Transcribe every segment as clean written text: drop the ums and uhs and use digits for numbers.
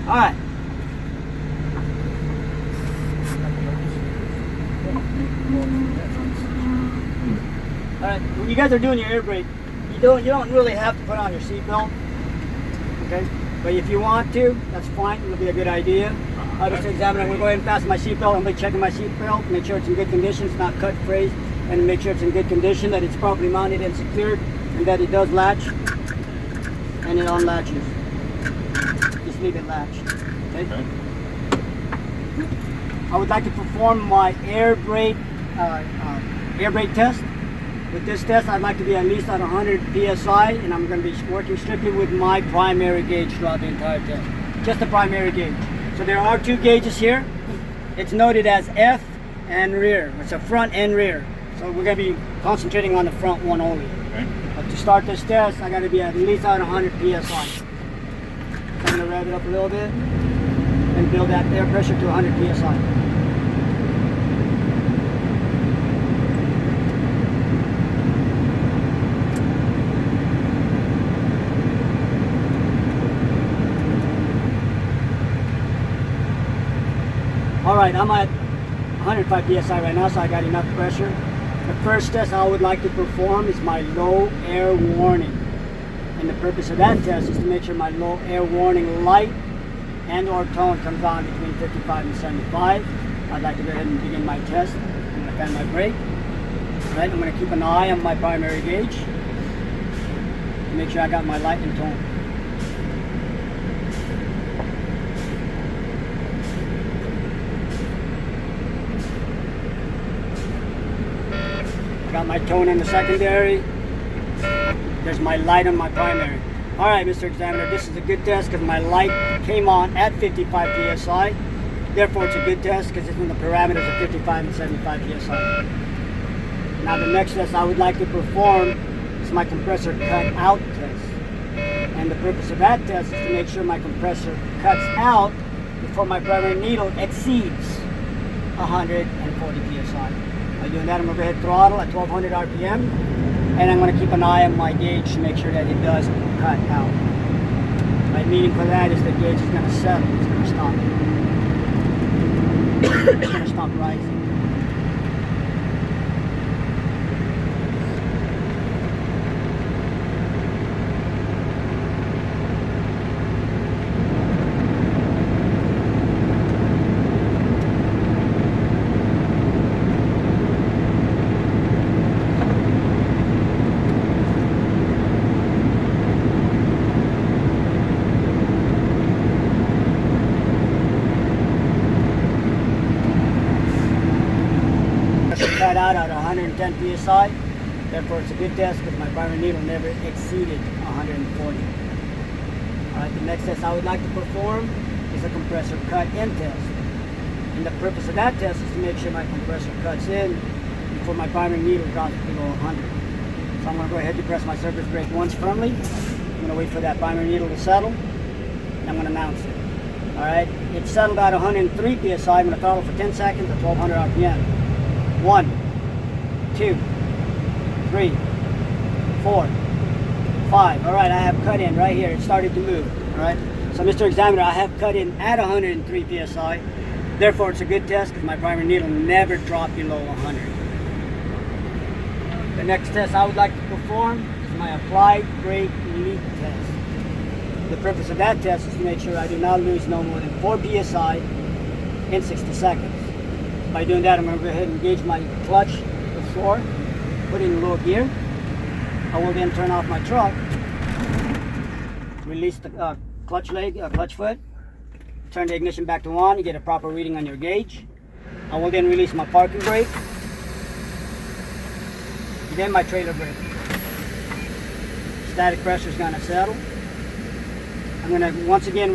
Alright. Alright, when you guys are doing your air brake, you don't really have to put on your seatbelt. Okay? But if you want to, that's fine. It'll be a good idea. Mr. Examiner, I'm going to go ahead and fasten my seatbelt. I'm going to be checking my seatbelt, make sure it's in good condition, it's not cut, phrased, and make sure it's in good condition, that it's properly mounted and secured, and that it does latch, and it unlatches. Just leave it latched. Okay? I would like to perform my air brake test. With this test, I'd like to be at least at 100 psi, and I'm going to be working strictly with my primary gauge throughout the entire test. Just the primary gauge. So there are two gauges here. It's noted as F and rear. It's a front and rear. So we're going to be concentrating on the front one only. Okay. But to start this test, I got to be at least at 100 psi. So I'm going to rev it up a little bit and build that air pressure to 100 psi. Alright, I'm at 105 psi right now, so I got enough pressure. The first test I would like to perform is my low air warning. And the purpose of that test is to make sure my low air warning light and or tone comes on between 55 and 75. I'd like to go ahead and begin my test. I'm going to fan my brake. Alright, I'm going to keep an eye on my primary gauge to make sure I got my light and tone. Got my tone on the secondary. There's my light on my primary. Alright, Mr. Examiner, this is a good test because my light came on at 55 psi. Therefore, it's a good test because it's in the parameters of 55 and 75 psi. Now, the next test I would like to perform is my compressor cut out test. And the purpose of that test is to make sure my compressor cuts out before my primary needle exceeds 140 psi. By doing that, I'm going to go ahead and throttle at 1200 RPM, and I'm going to keep an eye on my gauge to make sure that it does cut out. My meaning for that is the gauge is going to settle, it's going to stop. It's going to stop rising. Cut out at 110 psi. Therefore, it's a good test because my primary needle never exceeded 140. Alright, the next test I would like to perform is a compressor cut-in test. And the purpose of that test is to make sure my compressor cuts in before my primary needle drops below 100. So I'm going to go ahead and press my surface brake once firmly. I'm going to wait for that primary needle to settle, and I'm going to mount it. Alright, it's settled at 103 psi. I'm going to throttle for 10 seconds at 1200 RPM. 1, 2, 3, 4, 5. Alright, I have cut in right here. It started to move. Alright, so Mr. Examiner, I have cut in at 103 psi. Therefore, it's a good test because my primary needle never dropped below 100. The next test I would like to perform is my applied brake leak test. The purpose of that test is to make sure I do not lose no more than 4 psi in 60 seconds. By doing that, I'm going to go ahead and engage my clutch, the floor, put it in low gear. I will then turn off my truck, release the clutch leg, clutch foot, turn the ignition back to on, you get a proper reading on your gauge. I will then release my parking brake, then my trailer brake. Static pressure is going to settle. I'm going to once again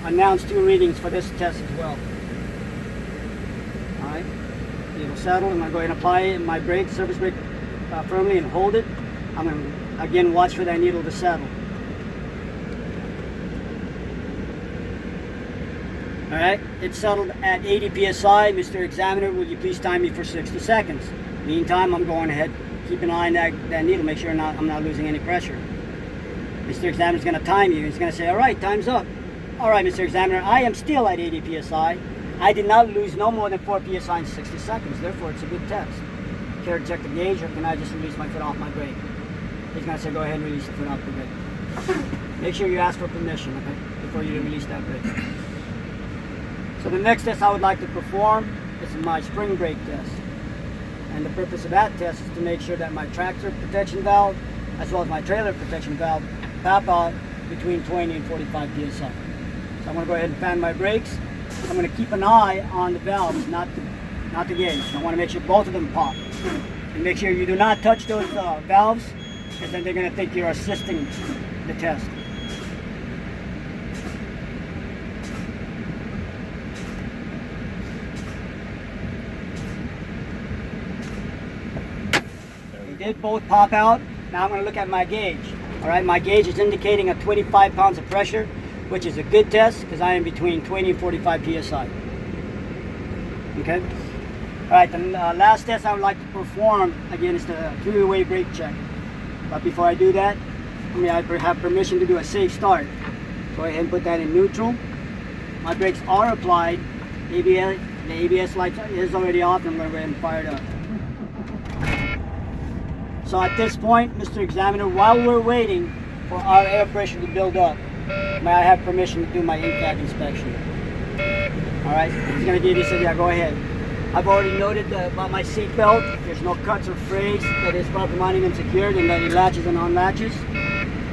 announce 2 readings for this test as well. Alright, it'll settle. I'm going to go ahead and apply my brake, surface brake firmly and hold it. I'm going to again watch for that needle to settle. Alright, it's settled at 80 psi. Mr. Examiner, will you please time me for 60 seconds? Meantime, I'm going ahead, keep an eye on that needle, make sure I'm not losing any pressure. Mr. Examiner's going to time you. He's going to say, alright, time's up. All right, Mr. Examiner, I am still at 80 psi. I did not lose no more than 4 psi in 60 seconds. Therefore, it's a good test. Care to check the gauge, or can I just release my foot off my brake? He's going to say, go ahead and release the foot off the brake. Make sure you ask for permission, okay, before you release that brake. So the next test I would like to perform is my spring brake test. And the purpose of that test is to make sure that my tractor protection valve, as well as my trailer protection valve, pop out between 20 and 45 psi. So I'm going to go ahead and fan my brakes. I'm going to keep an eye on the valves, not the gauge. I want to make sure both of them pop. And make sure you do not touch those valves, because then they're going to think you're assisting the test. They did both pop out. Now I'm going to look at my gauge. All right, my gauge is indicating a 25 pounds of pressure, which is a good test because I am between 20 and 45 psi. Okay. All right, the last test I would like to perform again is the three-way brake check. But before I do that, I have permission to do a safe start. Go ahead and put that in neutral. My brakes are applied. The ABS light is already off. I'm going to go ahead and fire it up. So at this point, Mr. Examiner, while we're waiting for our air pressure to build up, may I have permission to do my in-cab inspection? All right, he's going to give you, so yeah, go ahead. I've already noted about my seat belt. There's no cuts or frays, that is properly mounted and secured, and that it latches and unlatches.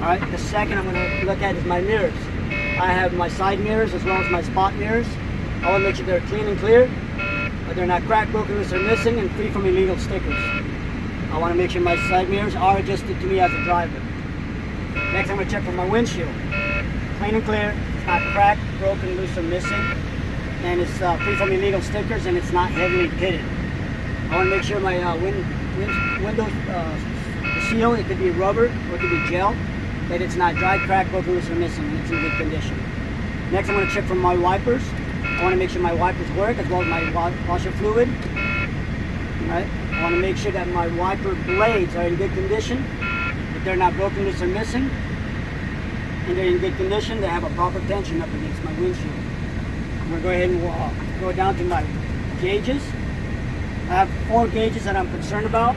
All right, the second I'm going to look at is my mirrors. I have my side mirrors as well as my spot mirrors. I want to make sure they're clean and clear, but they're not cracked, broken, loose, or missing, and free from illegal stickers. I want to make sure my side mirrors are adjusted to me as a driver. Next, I'm going to check for my windshield. Clean and clear, it's not cracked, broken, loose, or missing, and it's free from illegal stickers, and it's not heavily pitted. I want to make sure my windows, the seal, it could be rubber or it could be gel, that it's not dry, cracked, broken, loose, or missing, and it's in good condition. Next, I'm going to check for my wipers. I want to make sure my wipers work, as well as my washer fluid. All right. I want to make sure that my wiper blades are in good condition, that they're not broken, loose, or missing, and they're in good condition. They have a proper tension up against my windshield. I'm going to go ahead and go down to my gauges. I have 4 gauges that I'm concerned about.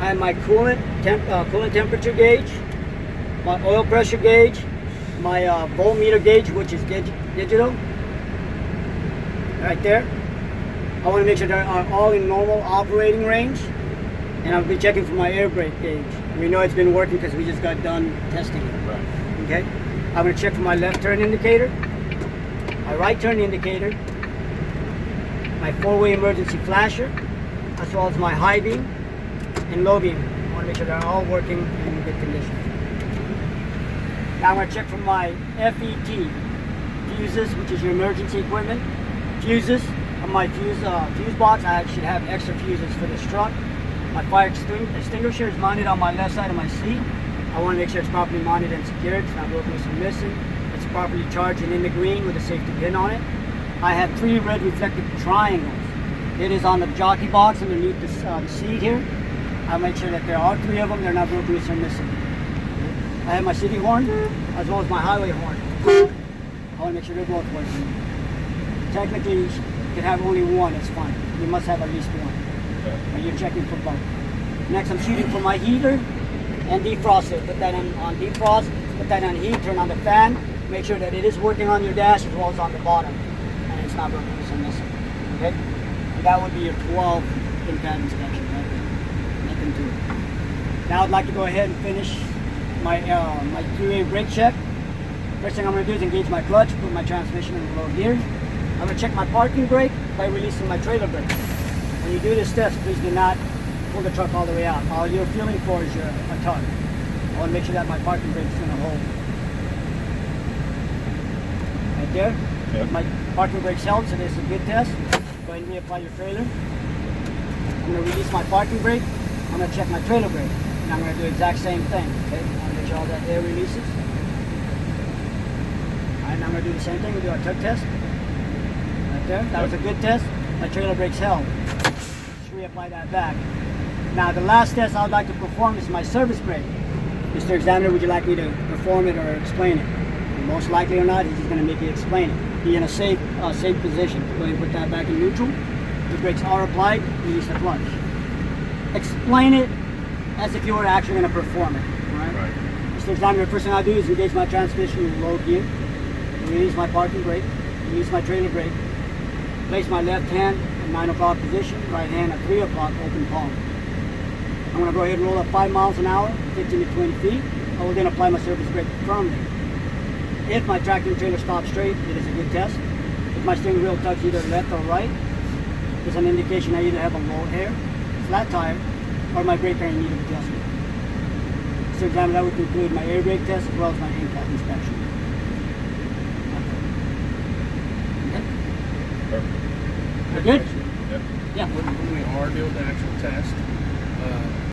I have my coolant temperature gauge, my oil pressure gauge, my voltmeter gauge, which is digital, right there. I want to make sure they are all in normal operating range, and I'll be checking for my air brake gauge. We know it's been working because we just got done testing it. Right. Okay. I'm going to check for my left turn indicator, my right turn indicator, my 4-way emergency flasher, as well as my high beam and low beam. I want to make sure they're all working in good condition. Now I'm going to check for my FET fuses, which is your emergency equipment. Fuses. On my fuse box, I should have extra fuses for this truck. My fire extinguisher is mounted on my left side of my seat. I want to make sure it's properly mounted and secured. It's not broken or missing. It's properly charged and in the green with a safety pin on it. I have 3 red reflective triangles. It is on the jockey box underneath the seat here. I'll make sure that there are 3 of them. They're not broken or missing. I have my city horn as well as my highway horn. I want to make sure they're both working. Technically, you can have only one, it's fine. You must have at least one. But you're checking for both. Next, I'm shooting for my heater and defroster. Put that on defrost, put that on heat, turn on the fan. Make sure that it is working on your dash as well as on the bottom. And it's not broken or missing. Okay? And that would be your 12 in-cab inspection. Right? Nothing to it. Now I'd like to go ahead and finish my 3-way brake check. First thing I'm going to do is engage my clutch, put my transmission in low gear. I'm going to check my parking brake by releasing my trailer brake. When you do this test, please do not pull the truck all the way out. All you're feeling for is a tug. I want to make sure that my parking brake is going to hold. Right there. Yep. My parking brake's held, so this is a good test. Go ahead and reapply your trailer. I'm going to release my parking brake. I'm going to check my trailer brake. And I'm going to do the exact same thing. Okay? I'm going to make sure all that air releases. Alright, now I'm going to do the same thing. We'll do our tug test. There. That was a good test. My trailer brake's held. Just reapply that back. Now the last test I would like to perform is my service brake. Mr. Examiner, would you like me to perform it or explain it? Most likely or not, he's just going to make you explain it. Be in a safe position. Go ahead and put that back in neutral. The brakes are applied. Release the clutch. Explain it as if you were actually going to perform it. Right? So, for example, the first thing I do is engage my transmission in low gear. Release my parking brake. Release my trailer brake. Place my left hand in 9 o'clock position. Right hand at 3 o'clock open palm. I'm going to go ahead and roll up 5 miles an hour, 15 to 20 feet. I will then apply my surface brake firmly. If my tractor and trailer stops straight, it is a good test. If my steering wheel tugs either left or right, it's an indication I either have a low air, flat tire, or my brake bearing need adjustment. So, example, that would include my air brake test as well as my in-cab inspection. Okay? Perfect. We're good? Yep. Yeah. When we are doing the actual test,